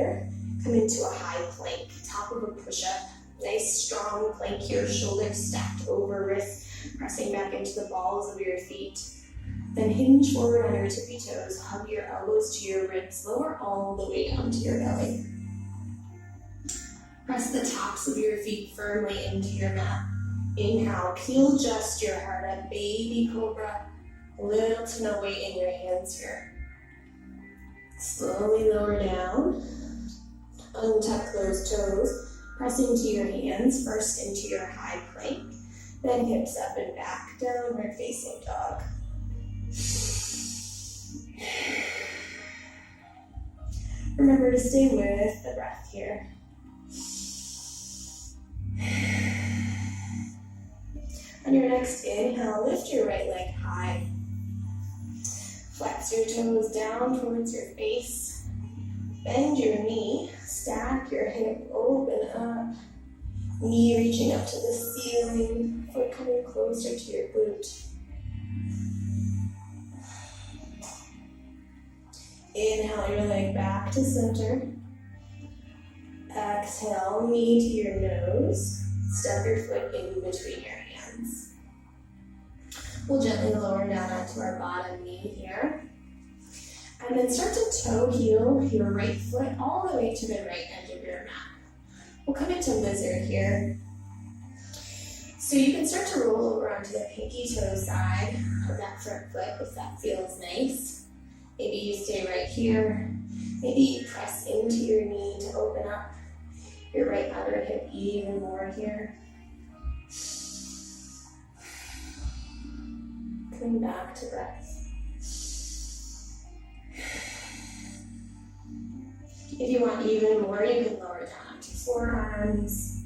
together. Come into a high plank, top of a push-up. Nice strong plank here, shoulders stacked over wrists, pressing back into the balls of your feet. Then hinge forward on your tippy toes, hug your elbows to your ribs, lower all the way down to your belly. Press the tops of your feet firmly into your mat. Inhale, peel just your heart up, baby cobra. Little to no weight in your hands here. Slowly lower down. Untuck those toes, pressing to your hands, first into your high plank, then hips up and back, downward facing dog. Remember to stay with the breath here. On your next inhale, lift your right leg high. Flex your toes down towards your face. Bend your knee, stack your hip, open up. Knee reaching up to the ceiling, foot coming closer to your glute. Inhale your leg back to center. Exhale, knee to your nose. Step your foot in between your hands. We'll gently lower down onto our bottom knee here. And then start to toe heel your right foot all the way to the right edge of your mat. We'll come into lizard here. So you can start to roll over onto the pinky toe side of that front foot if that feels nice. Maybe you stay right here. Maybe you press into your knee to open up your right outer hip even more here. Coming back to breath. If you want even more, you can lower down to forearms.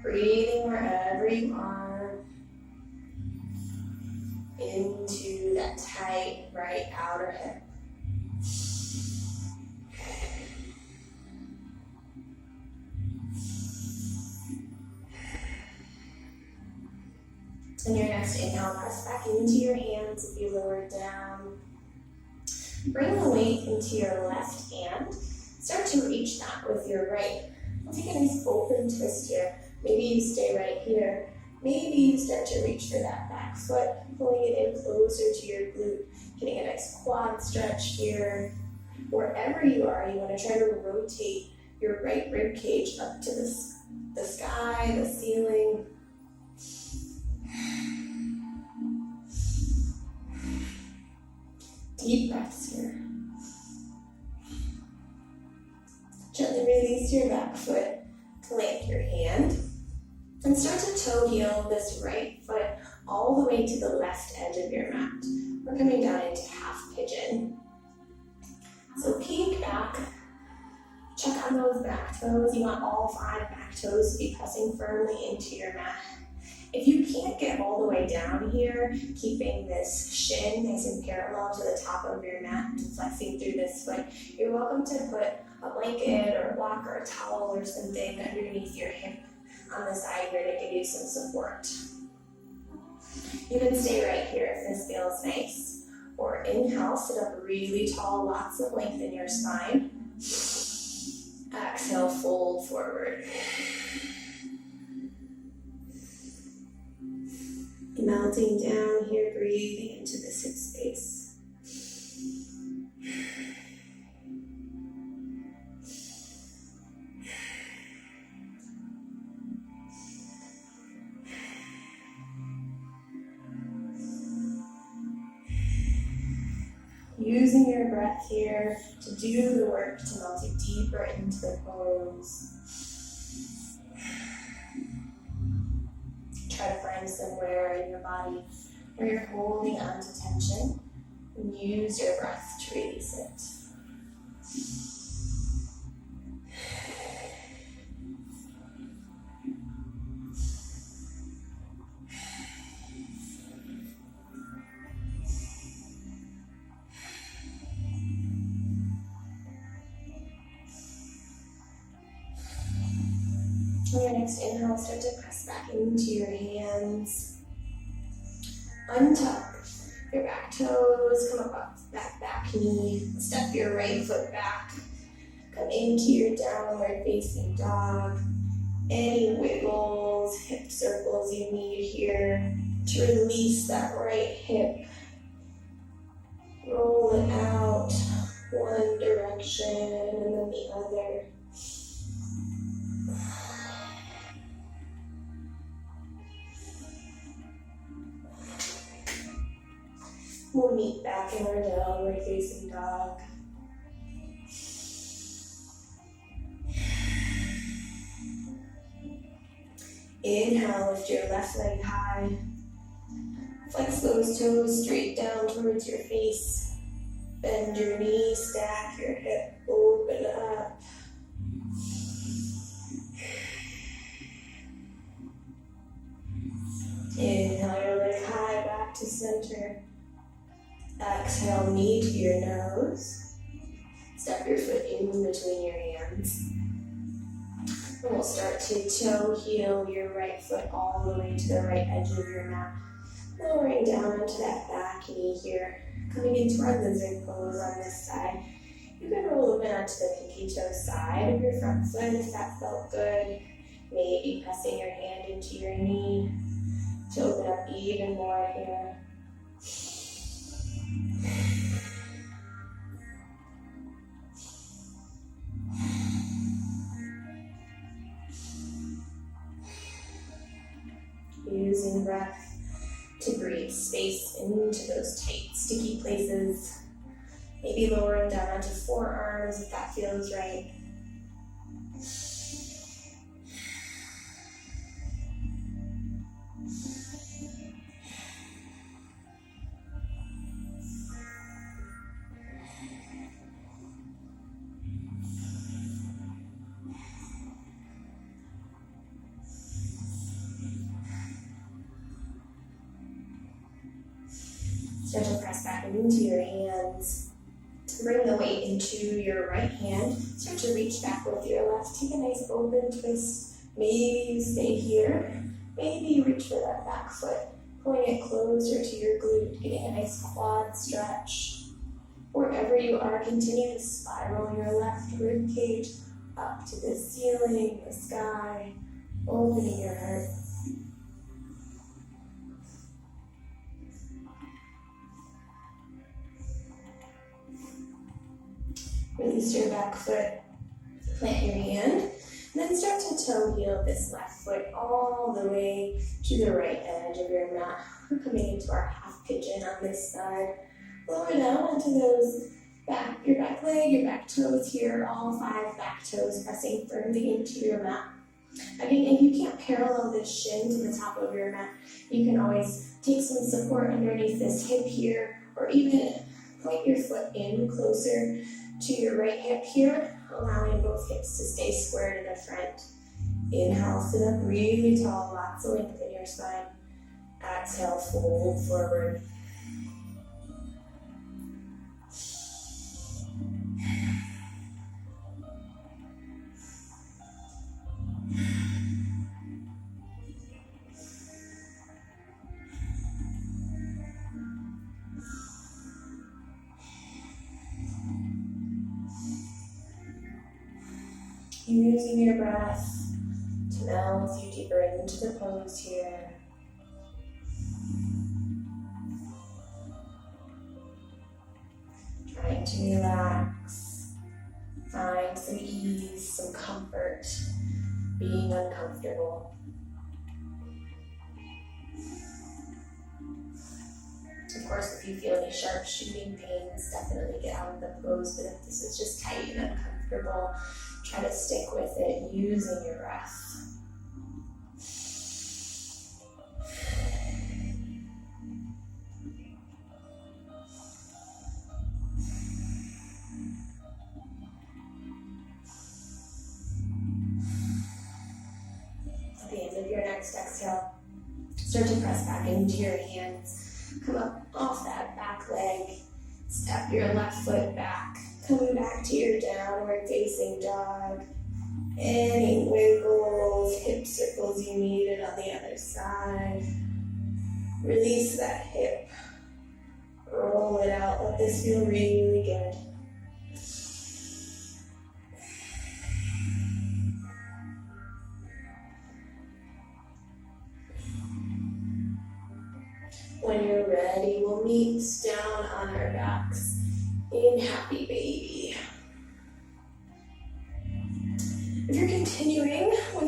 Breathing wherever you are into that tight right outer hip. And your next inhale, press back into your hands if you lower down. Bring the weight into your left hand. Start to reach that with your right. We'll take a nice open twist here. Maybe you stay right here. Maybe you start to reach for that back foot, pulling it in closer to your glute, getting a nice quad stretch here. Wherever you are, you want to try to rotate your right rib cage up to the sky, the ceiling. Deep breaths here. Gently release your back foot, plant your hand, and start to toe heel this right foot all the way to the left edge of your mat. We're coming down into half pigeon. So peek back, check on those back toes. You want all 5 back toes to be pressing firmly into your mat. If you can't get all the way down here, keeping this shin nice and parallel to the top of your mat and flexing through this foot, you're welcome to put a blanket or a block or a towel or something underneath your hip on the side here to give you some support. You can stay right here if this feels nice. Or inhale, sit up really tall, lots of length in your spine. Exhale, fold forward. Melting down here, breathing into this hip space. Using your breath here to do the work to melt you deeper into the pose. Try to find somewhere in your body where you're holding on to tension and use your breath to release it. On your next inhale, start to press back into your hands. Untuck. your back toes, come up off that back knee, step your right foot back, come into your downward facing dog. Any wiggles, hip circles you need here to release that right hip. Roll it out one direction and then the other. We'll meet back in our downward facing dog. Inhale, lift your left leg high. Flex those toes straight down towards your face. Bend your knee, stack your hip, open up. Inhale your leg high back to center. Exhale, knee to your nose. Step your foot in between your hands. And we'll start to toe heel your right foot all the way to the right edge of your mat. Lowering down into that back knee here. Coming into our lizard pose on this side. You can roll over onto the pinky toe side of your front foot if that felt good. Maybe pressing your hand into your knee to open up even more here. Using breath to breathe space into those tight, sticky places. Maybe lowering down onto forearms if that feels right. Start to press back into your hands. Bring the weight into your right hand. Start to reach back with your left. Take a nice open twist. Maybe you stay here. Maybe you reach for that back foot. Pulling it closer to your glute. Getting a nice quad stretch. Wherever you are, continue to spiral your left rib cage up to the ceiling, the sky. Opening your heart. Release your back foot, plant your hand, and then start to toe heel this left foot all the way to the right edge of your mat. We're coming into our half pigeon on this side. Lower down onto your back leg, your back toes here, all 5 back toes pressing firmly into your mat. Again, if you can't parallel this shin to the top of your mat, you can always take some support underneath this hip here, or even point your foot in closer to your right hip here, allowing both hips to stay square to the front. Inhale, sit up really tall, lots of length in your spine. Exhale, fold forward. Using your breath to melt you deeper into the pose here. Trying to relax, find some ease, some comfort, being uncomfortable. Of course, if you feel any sharp shooting pains, definitely get out of the pose, but if this is just tight and uncomfortable, try to stick with it using your breath. At the end of your next exhale, start to press back into your hands. Come up off that back leg, step your left foot back. Coming back to your downward facing dog. Any wiggles, hip circles you needed on the other side. Release that hip. Roll it out. Let this feel really good. When you're ready, we'll meet down on our backs in Happy Baby. If you're continuing with